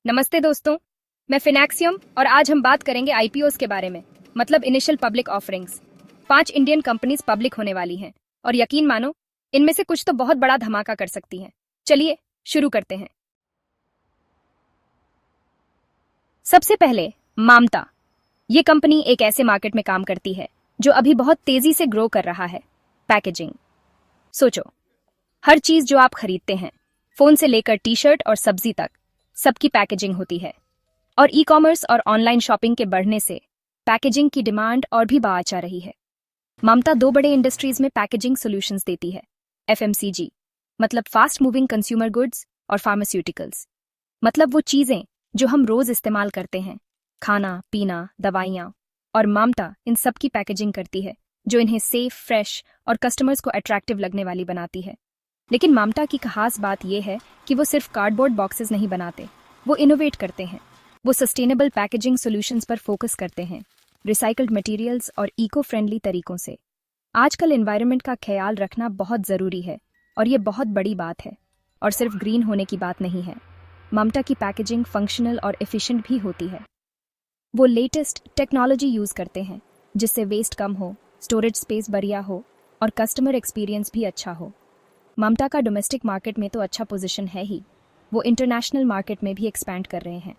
नमस्ते दोस्तों, मैं फिनैक्सियम और आज हम बात करेंगे आईपीओस के बारे में, मतलब initial public offerings. 5 Indian companies public होने वाली हैं और यकीन मानो इनमें से कुछ तो बहुत बड़ा धमाका कर सकती हैं। चलिए शुरू करते हैं। सबसे पहले मामता। ये कंपनी एक ऐसे मार्केट में काम करती है जो अभी बहुत तेजी से ग्रो कर रहा है, पैकेजिंग। सोचो, हर चीज जो आप खरीदते हैं, फोन से लेकर टी शर्ट और सब्जी तक, सबकी पैकेजिंग होती है। और ई कॉमर्स और ऑनलाइन शॉपिंग के बढ़ने से पैकेजिंग की डिमांड और भी बढ़ जा रही है। ममता 2 बड़े इंडस्ट्रीज में पैकेजिंग सॉल्यूशंस देती है। एफएमसीजी मतलब फास्ट मूविंग कंज्यूमर गुड्स, और फार्मास्यूटिकल्स मतलब वो चीजें जो हम रोज इस्तेमाल करते हैं, खाना पीना, दवाइयाँ। और ममता इन सब की पैकेजिंग करती है जो इन्हें सेफ, फ्रेश और कस्टमर्स को अट्रैक्टिव लगने वाली बनाती है। लेकिन ममता की खास बात यह है कि वो सिर्फ कार्डबोर्ड बॉक्सेस नहीं बनाते, वो इनोवेट करते हैं। वो सस्टेनेबल पैकेजिंग सॉल्यूशंस पर फोकस करते हैं, रिसाइकल्ड मटेरियल्स और इको फ्रेंडली तरीकों से। आजकल एनवायरनमेंट का ख्याल रखना बहुत ज़रूरी है और ये बहुत बड़ी बात है, और सिर्फ ग्रीन होने की बात नहीं है। ममता की पैकेजिंग फंक्शनल और एफिशिएंट भी होती है। वो लेटेस्ट टेक्नोलॉजी यूज़ करते हैं जिससे वेस्ट कम हो, स्टोरेज स्पेस बढ़िया हो और कस्टमर एक्सपीरियंस भी अच्छा हो। ममता का डोमेस्टिक मार्केट में तो अच्छा पोजीशन है ही, वो इंटरनेशनल मार्केट में भी एक्सपैंड कर रहे हैं।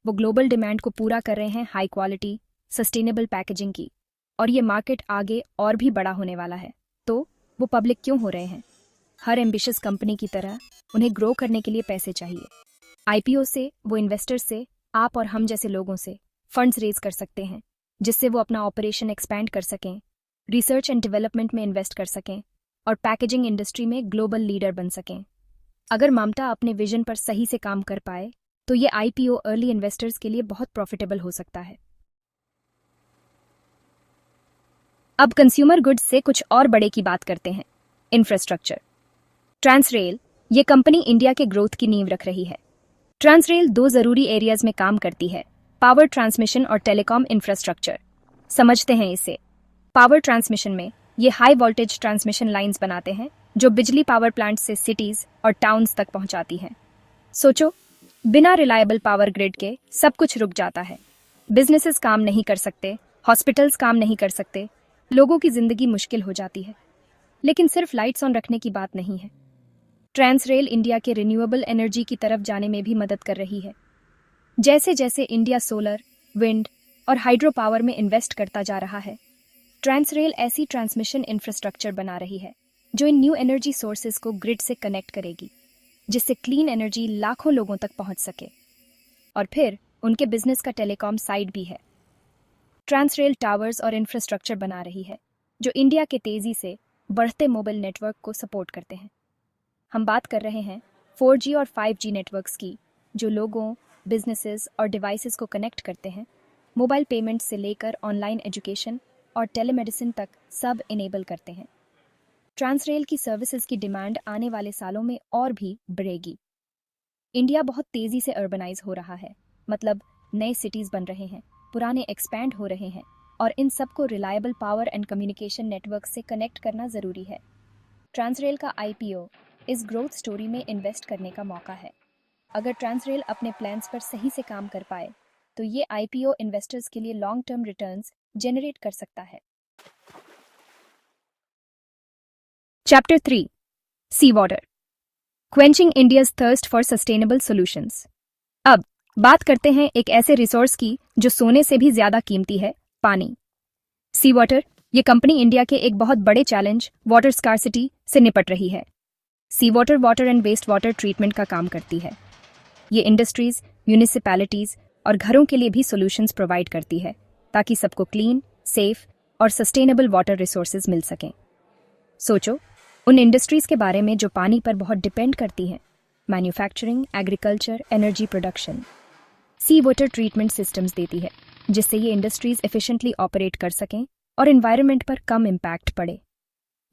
वो ग्लोबल डिमांड को पूरा कर रहे हैं हाई क्वालिटी सस्टेनेबल पैकेजिंग की, और ये मार्केट आगे और भी बड़ा होने वाला है। तो वो पब्लिक क्यों हो रहे हैं? हर एम्बिशियस कंपनी की तरह उन्हें ग्रो करने के लिए पैसे चाहिए। आईपीओ से वो इन्वेस्टर्स से, आप और हम जैसे लोगों से फंड्स रेज कर सकते हैं, जिससे वो अपना ऑपरेशन एक्सपैंड कर सकें, रिसर्च एंड डेवलपमेंट में इन्वेस्ट कर सकें और पैकेजिंग इंडस्ट्री में ग्लोबल लीडर बन सकें। अगर ममता अपने विजन पर सही से काम कर पाए तो ये आईपीओ अर्ली इन्वेस्टर्स के लिए बहुत प्रॉफिटेबल हो सकता है। अब कंज्यूमर गुड्स से कुछ और बड़े की बात करते हैं, इंफ्रास्ट्रक्चर। ट्रांसरेल ये कंपनी इंडिया के ग्रोथ की नींव रख रही है। ट्रांसरेल 2 जरूरी एरियाज में काम करती है, पावर ट्रांसमिशन और टेलीकॉम इंफ्रास्ट्रक्चर। समझते हैं इसे। पावर ट्रांसमिशन में ये हाई वोल्टेज ट्रांसमिशन लाइंस बनाते हैं जो बिजली पावर प्लांट से सिटीज और टाउन्स तक पहुंचाती हैं। सोचो, बिना रिलायबल पावर ग्रिड के सब कुछ रुक जाता है। बिजनेसेस काम नहीं कर सकते, हॉस्पिटल्स काम नहीं कर सकते, लोगों की जिंदगी मुश्किल हो जाती है। लेकिन सिर्फ लाइट्स ऑन रखने की बात नहीं है। ट्रांसरेल इंडिया के रिन्यूएबल एनर्जी की तरफ जाने में भी मदद कर रही है। जैसे जैसे इंडिया सोलर, विंड और हाइड्रो पावर में इन्वेस्ट करता जा रहा है, ट्रांसरेल ऐसी ट्रांसमिशन इंफ्रास्ट्रक्चर बना रही है जो इन न्यू एनर्जी सोर्सेज को ग्रिड से कनेक्ट करेगी, जिससे क्लीन एनर्जी लाखों लोगों तक पहुंच सके। और फिर उनके बिजनेस का टेलीकॉम साइड भी है। ट्रांसरेल टावर्स और इंफ्रास्ट्रक्चर बना रही है जो इंडिया के तेजी से बढ़ते मोबाइल नेटवर्क को सपोर्ट करते हैं। हम बात कर रहे हैं 4G और 5G नेटवर्क्स की, जो लोगों, बिजनेसेस और डिवाइसेस को कनेक्ट करते हैं। मोबाइल पेमेंट से लेकर ऑनलाइन एजुकेशन और टेलीमेडिसिन तक सब इनेबल करते हैं। ट्रांसरेल की सर्विसेज की डिमांड आने वाले सालों में और भी बढ़ेगी। इंडिया बहुत तेजी से अर्बनाइज हो रहा है, मतलब नए सिटीज बन रहे हैं, पुराने एक्सपैंड हो रहे हैं, और इन सबको reliable power and communication network से कनेक्ट करना जरूरी है। ट्रांसरेल का आईपीओ इस ग्रोथ स्टोरी में इन्वेस्ट करने का मौका है। अगर ट्रांसरेल अपने प्लान्स पर सही से काम कर पाए तो ये आईपीओ इन्वेस्टर्स के लिए लॉन्ग टर्म रिटर्न्स जनरेट कर सकता है। Chapter 3, sea water, quenching India's thirst for sustainable solutions. अब बात करते हैं एक ऐसे रिसोर्स की जो सोने से भी ज्यादा कीमती है, पानी। सी वाटर ये कंपनी इंडिया के एक बहुत बड़े चैलेंज, वाटर स्कार्सिटी, से निपट रही है। Sea water water and waste water treatment का काम करती है। ये इंडस्ट्रीज, म्यूनिसिपैलिटीज और घरों के लिए भी सॉल्यूशंस प्रोवाइड करती है ताकि सबको क्लीन, सेफ और सस्टेनेबल वाटर रिसोर्सेज मिल सकें। सोचो, उन इंडस्ट्रीज के बारे में जो पानी पर बहुत डिपेंड करती हैं, मैन्युफैक्चरिंग, एग्रीकल्चर, एनर्जी प्रोडक्शन। सी वाटर ट्रीटमेंट सिस्टम्स देती है जिससे ये इंडस्ट्रीज एफिशिएंटली ऑपरेट कर सकें और एनवायरनमेंट पर कम इम्पैक्ट पड़े।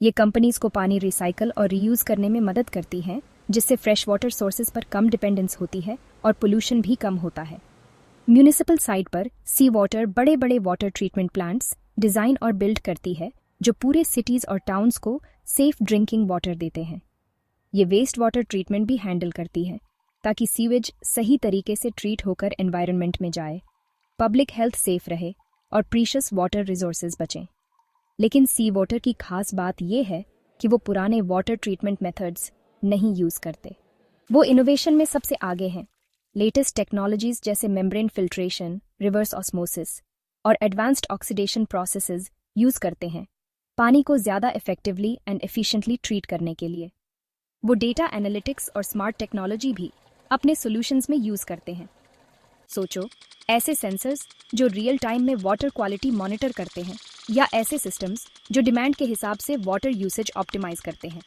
ये कंपनीज को पानी रिसाइकल और रीयूज करने में मदद करती हैं, जिससे फ्रेश वाटर सोर्सेज पर कम डिपेंडेंस होती है और पोल्यूशन भी कम होता है। म्यूनिसिपल साइड पर सी वाटर बड़े बड़े वाटर ट्रीटमेंट प्लांट्स डिजाइन और बिल्ड करती है जो पूरे सिटीज और टाउन्स को सेफ ड्रिंकिंग वाटर देते हैं। ये वेस्ट वाटर ट्रीटमेंट भी हैंडल करती है ताकि सीवेज सही तरीके से ट्रीट होकर एनवायरनमेंट में जाए, पब्लिक हेल्थ सेफ रहे और प्रीशियस वाटर रिसोर्सेज बचें। लेकिन सी वाटर की खास बात यह है कि वो पुराने वाटर ट्रीटमेंट मेथड्स नहीं यूज़ करते। वो इनोवेशन में सबसे आगे हैं। लेटेस्ट टेक्नोलॉजीज जैसे मेम्ब्रेन फिल्ट्रेशन, रिवर्स ऑस्मोसिस और एडवांस्ड ऑक्सीडेशन प्रोसेसेस यूज़ करते हैं पानी को ज़्यादा इफेक्टिवली एंड एफिशिएंटली ट्रीट करने के लिए। वो डेटा एनालिटिक्स और स्मार्ट टेक्नोलॉजी भी अपने सॉल्यूशंस में यूज़ करते हैं। सोचो, ऐसे सेंसर्स जो रियल टाइम में वाटर क्वालिटी मॉनिटर करते हैं या ऐसे सिस्टम्स जो डिमांड के हिसाब से वाटर यूसेज ऑप्टिमाइज करते हैं।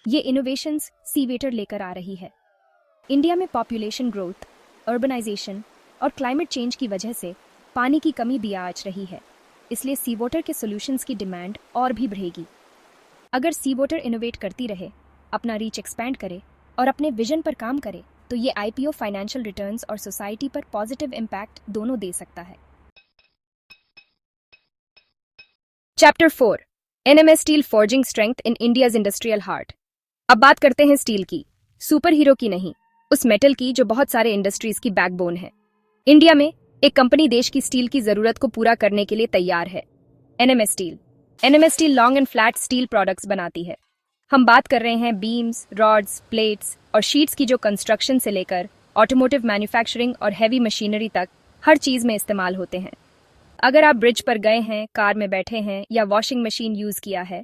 ये इनोवेशंस सी वाटर लेकर आ रही है। इंडिया में पॉपुलेशन ग्रोथ, अर्बनाइजेशन और क्लाइमेट चेंज की वजह से पानी की कमी भी आज रही है, इसलिए सी वाटर के सॉल्यूशंस की डिमांड और भी बढ़ेगी। अगर सी वाटर इनोवेट करती रहे, अपना रीच एक्सपैंड करे और अपने विजन पर काम करे, तो ये आईपीओ फाइनेंशियल रिटर्न्स और सोसाइटी पर पॉजिटिव इम्पैक्ट दोनों दे सकता है। Chapter 4, NMS steel forging strength in India's industrial heart. अब बात करते हैं स्टील की, सुपर हीरो की नहीं, उस मेटल की जो बहुत सारे इंडस्ट्रीज की बैकबोन है। इंडिया में एक कंपनी देश की स्टील की जरूरत को पूरा करने के लिए तैयार है, NMS steel. NMS steel long and flat steel products बनाती है। हम बात कर रहे हैं बीम्स, रॉड्स, प्लेट्स और शीट्स की जो कंस्ट्रक्शन से लेकर ऑटोमोटिव मैन्युफैक्चरिंग और हैवी मशीनरी तक हर चीज में इस्तेमाल होते हैं। अगर आप ब्रिज पर गए हैं, कार में बैठे हैं या वॉशिंग मशीन यूज किया है,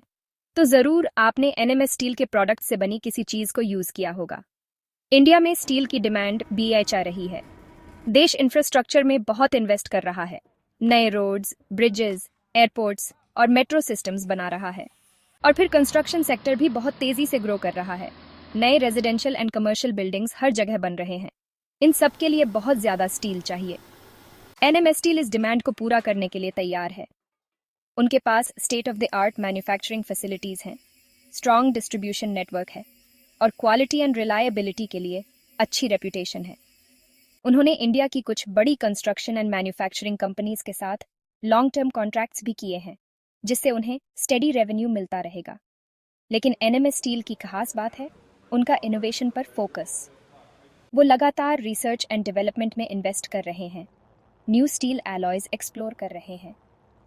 तो जरूर आपने एनएमएस स्टील के प्रोडक्ट से बनी किसी चीज को यूज किया होगा। इंडिया में स्टील की डिमांड बेच आ रही है। देश इंफ्रास्ट्रक्चर में बहुत इन्वेस्ट कर रहा है, नए रोड्स, ब्रिजेस, एयरपोर्ट्स और मेट्रो सिस्टम्स बना रहा है। और फिर कंस्ट्रक्शन सेक्टर भी बहुत तेजी से ग्रो कर रहा है। नए रेजिडेंशियल एंड कमर्शियल बिल्डिंग्स हर जगह बन रहे हैं। इन सब के लिए बहुत ज्यादा स्टील चाहिए। एनएमएस स्टील इस डिमांड को पूरा करने के लिए तैयार है। उनके पास state of the art manufacturing facilities हैं, स्ट्रॉन्ग डिस्ट्रीब्यूशन नेटवर्क है और क्वालिटी एंड रिलायबिलिटी के लिए अच्छी रेपुटेशन है। उन्होंने इंडिया की कुछ बड़ी कंस्ट्रक्शन एंड मैन्युफैक्चरिंग कंपनीज के साथ लॉन्ग टर्म कॉन्ट्रैक्ट्स भी किए हैं, जिससे उन्हें स्टेडी रेवेन्यू मिलता रहेगा। लेकिन एनएमएस स्टील की खास बात है उनका इनोवेशन पर फोकस। वो लगातार रिसर्च एंड डेवलपमेंट में इन्वेस्ट कर रहे हैं, न्यू स्टील एलॉयज एक्सप्लोर कर रहे हैं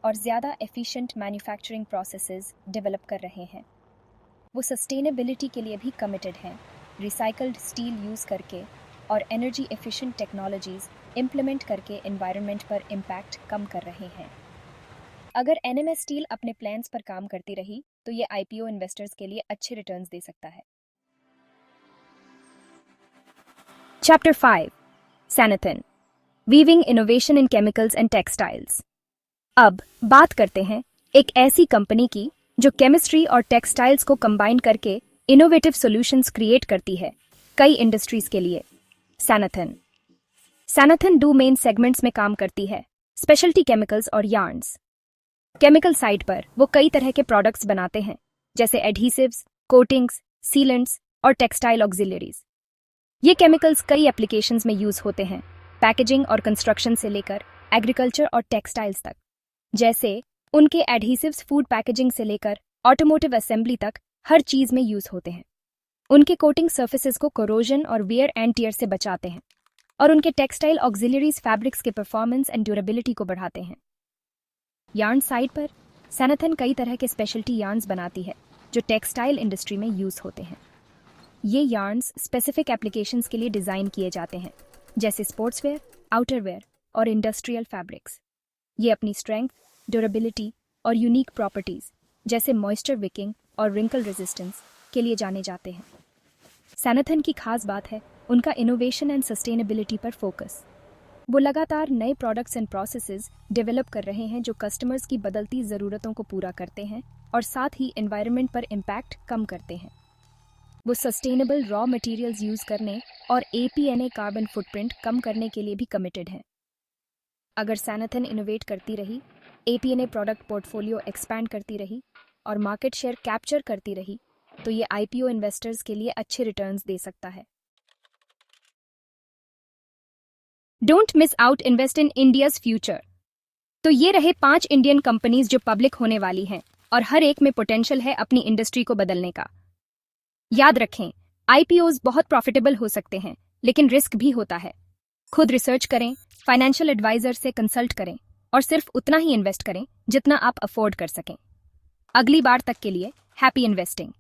और ज़्यादा एफिशिएंट मैन्युफैक्चरिंग प्रोसेसेस डेवलप कर रहे हैं। वो सस्टेनेबिलिटी के लिए भी कमिटेड हैं, रिसाइकल्ड स्टील यूज़ करके और एनर्जी एफिशिएंट टेक्नोलॉजीज इम्प्लीमेंट करके एनवायरनमेंट पर इम्पैक्ट कम कर रहे हैं। अगर एनएमएस स्टील अपने प्लान्स पर काम करती रही, तो ये आईपीओ इन्वेस्टर्स के लिए अच्छे रिटर्न्स दे सकता है। Chapter 5, Sanathan, weaving innovation in chemicals and textiles. अब बात करते हैं एक ऐसी कंपनी की जो केमिस्ट्री और टेक्सटाइल्स को कंबाइन करके इनोवेटिव सॉल्यूशंस क्रिएट करती है कई इंडस्ट्रीज के लिए। सैनाथन। सैनाथन 2 मेन सेगमेंट्स में काम करती है, स्पेशलिटी केमिकल्स और यार्न्स। केमिकल साइड पर वो कई तरह के प्रोडक्ट्स बनाते हैं, जैसे एडहीसिव्स, कोटिंग्स, सीलेंट्स और टेक्सटाइल ऑक्सिलरीज। ये केमिकल्स कई एप्लीकेशंस में यूज होते हैं, पैकेजिंग और कंस्ट्रक्शन से लेकर एग्रीकल्चर और टेक्सटाइल्स तक। जैसे उनके एडहीसिव्स फूड पैकेजिंग से लेकर ऑटोमोटिव असेंबली तक हर चीज में यूज होते हैं। उनके कोटिंग सर्फेसेस को कोरोजन और वियर एंड टियर से बचाते हैं और उनके टेक्सटाइल ऑक्सिलरीज फैब्रिक्स के परफॉर्मेंस एंड ड्यूरेबिलिटी को बढ़ाते हैं। यार्न साइड पर सैनाथन कई तरह के स्पेशलिटी यार्न्स बनाती है जो टेक्सटाइल इंडस्ट्री में यूज होते हैं। ये यार्न्स स्पेसिफिक एप्लीकेशंस के लिए डिजाइन किए जाते हैं, जैसे स्पोर्ट्सवेयर, आउटरवेयर और इंडस्ट्रियल फैब्रिक्स। ये अपनी स्ट्रेंथ, ड्यूरेबिलिटी और यूनिक प्रॉपर्टीज जैसे मॉइस्चर विकिंग और रिंकल रेजिस्टेंस के लिए जाने जाते हैं। सैनाथन की खास बात है उनका इनोवेशन एंड सस्टेनेबिलिटी पर फोकस। वो लगातार नए प्रोडक्ट्स एंड प्रोसेसेस डेवलप कर रहे हैं जो कस्टमर्स की बदलती ज़रूरतों को पूरा करते हैं और साथ ही एनवायरनमेंट पर इम्पैक्ट कम करते हैं। वो सस्टेनेबल रॉ मटेरियल्स यूज़ करने और एपीएनए कार्बन फुटप्रिंट कम करने के लिए भी कमिटेड है। अगर सैनाथन इनोवेट करती रही, एपीएनए प्रोडक्ट पोर्टफोलियो एक्सपैंड करती रही और मार्केट शेयर कैप्चर करती रही, तो ये आईपीओ इन्वेस्टर्स के लिए अच्छे रिटर्न्स दे सकता है। Don't miss out, invest in India's future. तो ये रहे 5 इंडियन कंपनीज जो पब्लिक होने वाली हैं और हर एक में पोटेंशियल है अपनी इंडस्ट्री को बदलने का। याद रखें, आईपीओज बहुत प्रॉफिटेबल हो सकते हैं, लेकिन रिस्क भी होता है। खुद रिसर्च करें, फाइनेंशियल एडवाइजर से कंसल्ट करें और सिर्फ उतना ही इन्वेस्ट करें जितना आप अफोर्ड कर सकें। अगली बार तक के लिए हैप्पी इन्वेस्टिंग।